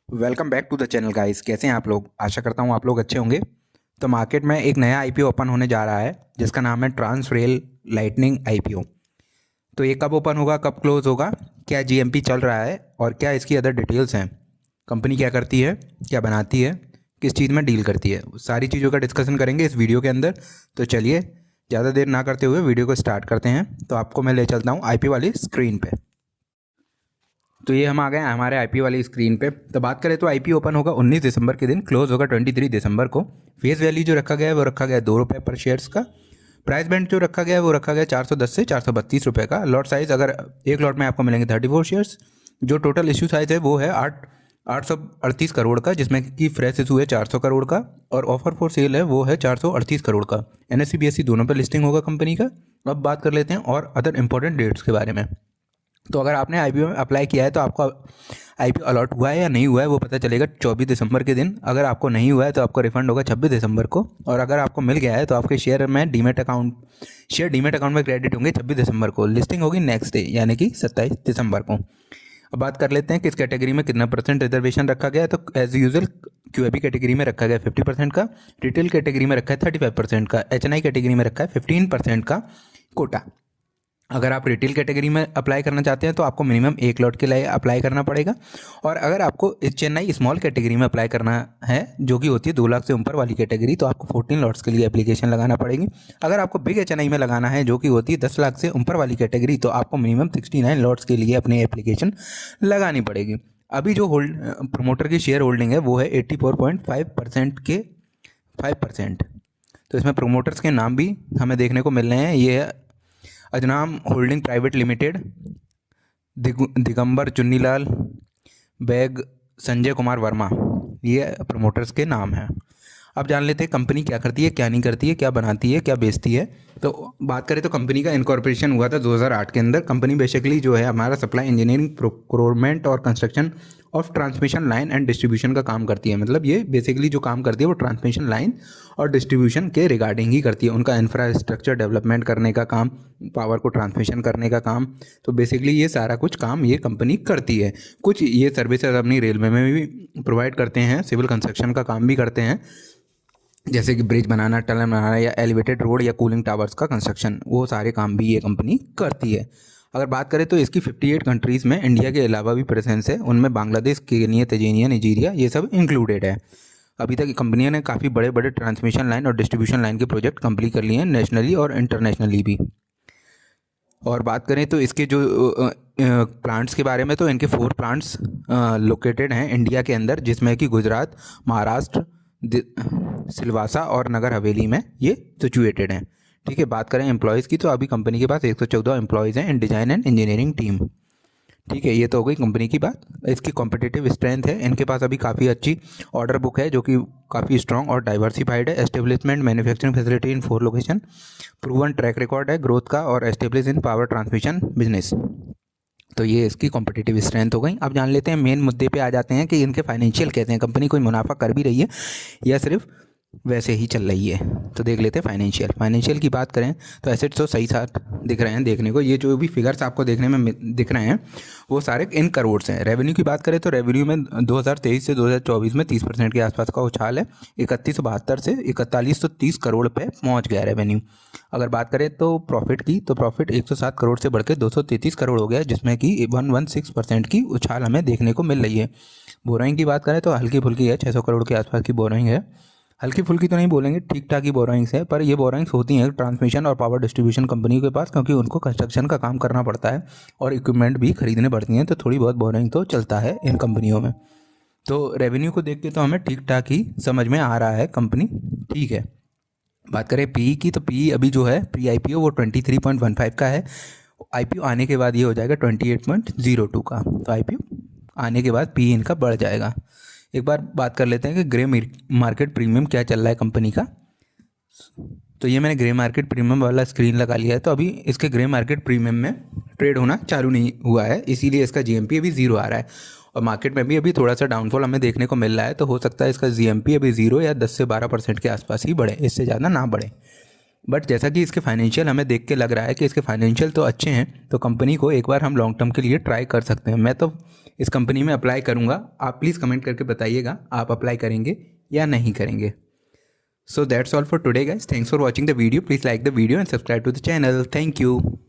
Welcome back to the channel guys. कैसे हैं आप लोग? आशा करता हूँ आप लोग अच्छे होंगे। तो मार्केट में एक नया आईपीओ ओपन होने जा रहा है जिसका नाम है ट्रांस रेल लाइटनिंग आईपीओ। तो ये कब ओपन होगा, कब क्लोज होगा, क्या जीएमपी चल रहा है और क्या इसकी अदर डिटेल्स हैं, कंपनी क्या करती है, क्या बनाती है, किस चीज़ में डील करती है, सारी चीज़ों का डिस्कशन करेंगे इस वीडियो के अंदर। तो चलिए ज़्यादा देर ना करते हुए वीडियो को स्टार्ट करते हैं। तो आपको मैं ले चलता हूँ आईपीओ वाली स्क्रीन पे। तो ये हम आ गए हैं हमारे आईपीओ वाली स्क्रीन पे। तो बात करें तो आईपीओ ओपन होगा 19 दिसंबर के दिन, क्लोज होगा 23 दिसंबर को। फेस वैल्यू जो रखा गया है वो रखा गया है ₹2 पर शेयर्स का। प्राइस बैंड जो रखा गया है वो रखा गया है 410 से 432 रुपये का। लॉट साइज़ अगर एक लॉट में आपको मिलेंगे 34 शेयर्स। जो टोटल इशू साइज़ है वो है 838 करोड़ का, जिसमें कि फ्रेश इशू है 400 करोड़ का और ऑफर फॉर सेल है वो है 438 करोड़ का। एनएससी बीएससी दोनों पर लिस्टिंग होगा कंपनी का। अब बात कर लेते हैं और अदर इंपॉर्टेंट डेट्स के बारे में। तो अगर आपने आईपीओ में अप्लाई किया है तो आपको आईपीओ अलॉट हुआ है या नहीं हुआ है वो पता चलेगा 24 दिसंबर के दिन। अगर आपको नहीं हुआ है तो आपको रिफंड होगा 26 दिसंबर को। और अगर आपको मिल गया है तो आपके शेयर डीमैट अकाउंट में क्रेडिट होंगे 26 दिसंबर को। लिस्टिंग होगी नेक्स्ट डे यानी कि 27 दिसंबर को। अब बात कर लेते हैं किस कैटेगरी में कितना % रिजर्वेशन रखा गया है। तो एज यूजुअल क्यूएबी कैटेगरी में रखा गया है 50% का, रिटेल कैटेगरी में रखा है 35% का, एचएनआई कैटेगरी में रखा है 15% का कोटा। अगर आप रिटेल कैटेगरी में अप्लाई करना चाहते हैं तो आपको मिनिमम एक लॉट के लिए अप्लाई करना पड़ेगा। और अगर आपको चेन्नई स्मॉल कैटेगरी में अप्लाई करना है जो कि होती है 2 लाख से ऊपर वाली कैटेगरी, तो आपको 14 लॉट्स के लिए एप्लीकेशन लगाना पड़ेगी। अगर आपको बिग चेन्नई में लगाना है जो कि होती है 10 लाख से ऊपर वाली कैटेगरी, तो आपको मिनिमम 69 लॉट्स के लिए अपनी एप्लीकेशन लगानी पड़ेगी। अभी जो प्रमोटर की शेयर होल्डिंग है वो है 84.5% के 5%। तो इसमें प्रोमोटर्स के नाम भी हमें देखने को मिल रहे हैं। ये है Ajnam holding private limited, Digambar Chunnilal, Baig Sanjay Kumar Verma, ये प्रमोटर्स के नाम हैं। अब जान लेते हैं कंपनी क्या करती है, क्या नहीं करती है, क्या बनाती है, क्या बेचती है। तो बात करें तो कंपनी का इनकॉर्पोरेशन हुआ था 2008 के अंदर। कंपनी बेसिकली जो है हमारा सप्लाई, इंजीनियरिंग, प्रोक्योरमेंट और construction of transmission line and distribution का काम करती है। मतलब ये बेसिकली जो काम करती है वो ट्रांसमिशन लाइन और डिस्ट्रीब्यूशन के रिगार्डिंग ही करती है। उनका इंफ्रास्ट्रक्चर डेवलपमेंट करने का काम, पावर को ट्रांसमिशन करने का काम, तो बेसिकली ये सारा कुछ काम ये कंपनी करती है। कुछ ये सर्विसेज अपनी रेलवे में भी प्रोवाइड करते हैं, सिविल कंस्ट्रक्शन का काम भी करते हैं, जैसे कि ब्रिज बनाना, टनल बनाना या एलिवेटेड रोड या कूलिंग टावर्स का कंस्ट्रक्शन, वो सारे काम भी ये कंपनी करती है। अगर बात करें तो इसकी 58 कंट्रीज़ में इंडिया के अलावा भी प्रेजेंस है। उनमें बांग्लादेश, केनिया, तंजानिया, नाइजीरिया ये सब इंक्लूडेड है। अभी तक कंपनियों ने काफ़ी बड़े बड़े ट्रांसमिशन लाइन और डिस्ट्रीब्यूशन लाइन के प्रोजेक्ट कंप्लीट कर लिए हैं, नेशनली और इंटरनेशनली भी। और बात करें तो इसके जो प्लांट्स के बारे में, तो इनके 4 प्लांट्स लोकेटेड हैं इंडिया के अंदर, जिसमें कि गुजरात, महाराष्ट्र, सिलवासा और नगर हवेली में ये सिचुएटेड हैं। ठीक है, बात करें एम्प्लॉयज़ की तो अभी कंपनी के पास 114 एम्प्लॉयज़ हैं इन डिज़ाइन एंड इंजीनियरिंग टीम। ठीक है, ये तो हो गई कंपनी की बात। इसकी कॉम्पिटिटिव स्ट्रेंथ है, इनके पास अभी काफ़ी अच्छी ऑर्डर बुक है जो कि काफ़ी स्ट्रॉन्ग और डाइवर्सिफाइड है। Establishment manufacturing facility in 4 location, proven track record है ग्रोथ का और establish in power transmission business. तो ये इसकी कॉम्पिटिटिव स्ट्रेंथ हो गई। अब जान लेते हैं मेन मुद्दे पे आ जाते हैं कि इनके फाइनेंशियल कैसे हैं, कंपनी कोई मुनाफा कर भी रही है या सिर्फ वैसे ही चल रही है। तो देख लेते हैं फाइनेंशियल की बात करें तो एसेट्स तो सही साथ दिख रहे हैं देखने को। ये जो भी फिगर्स आपको देखने में दिख रहे हैं वो सारे इन करोड़ हैं। रेवेन्यू की बात करें तो रेवेन्यू में 2023 से 2024 में 30% के आसपास का उछाल है। 3172 से 4130 करोड़ पे पहुंच गया रेवेन्यू। अगर बात करें तो प्रॉफिट की, तो प्रॉफिट 107 करोड़ से बढ़ के 233 करोड़ हो गया, जिसमें कि 116% की उछाल हमें देखने को मिल रही है। बोरोइंग की बात करें तो हल्की फुल्की है, 600 करोड़ के आसपास की बोरोइंग है। हल्की फुल्की तो नहीं बोलेंगे, ठीक ठाक ही बोरोइंग्स है, पर ये बोरोइंग्स होती हैं ट्रांसमिशन और पावर डिस्ट्रीब्यूशन कंपनी के पास, क्योंकि उनको कंस्ट्रक्शन का काम करना पड़ता है और इक्विपमेंट भी खरीदने पड़ती हैं, तो थोड़ी बहुत बोरोइंग तो चलता है इन कंपनियों में। तो रेवेन्यू को देख के तो हमें ठीक ठाक ही समझ में आ रहा है कंपनी ठीक है। बात करें पी की, तो पी अभी जो है प्री आईपीओ वो 23.15 का है। आईपीओ आने के बाद ये हो जाएगा 28.02 का। तो आईपीओ आने के बाद पी इनका बढ़ जाएगा। एक बार बात कर लेते हैं कि ग्रे मार्केट प्रीमियम क्या चल रहा है कंपनी का। तो ये मैंने ग्रे मार्केट प्रीमियम वाला स्क्रीन लगा लिया है। तो अभी इसके ग्रे मार्केट प्रीमियम में ट्रेड होना चालू नहीं हुआ है, इसीलिए इसका जीएमपी अभी 0 आ रहा है और मार्केट में भी अभी थोड़ा सा डाउनफॉल हमें देखने को मिल रहा है। तो हो सकता है इसका जीएमपी अभी 0 या 10 से 12% के आसपास ही बढ़े, इससे ज़्यादा ना बढ़े। बट जैसा कि इसके फाइनेंशियल हमें देख के लग रहा है कि इसके फाइनेंशियल तो अच्छे हैं, तो कंपनी को एक बार हम लॉन्ग टर्म के लिए ट्राई कर सकते हैं। मैं तो इस कंपनी में अप्लाई करूँगा। आप प्लीज़ कमेंट करके बताइएगा आप अप्लाई करेंगे या नहीं करेंगे। So that's all for today guys. Thanks for watching the video. Please like the video and subscribe to the channel. Thank you.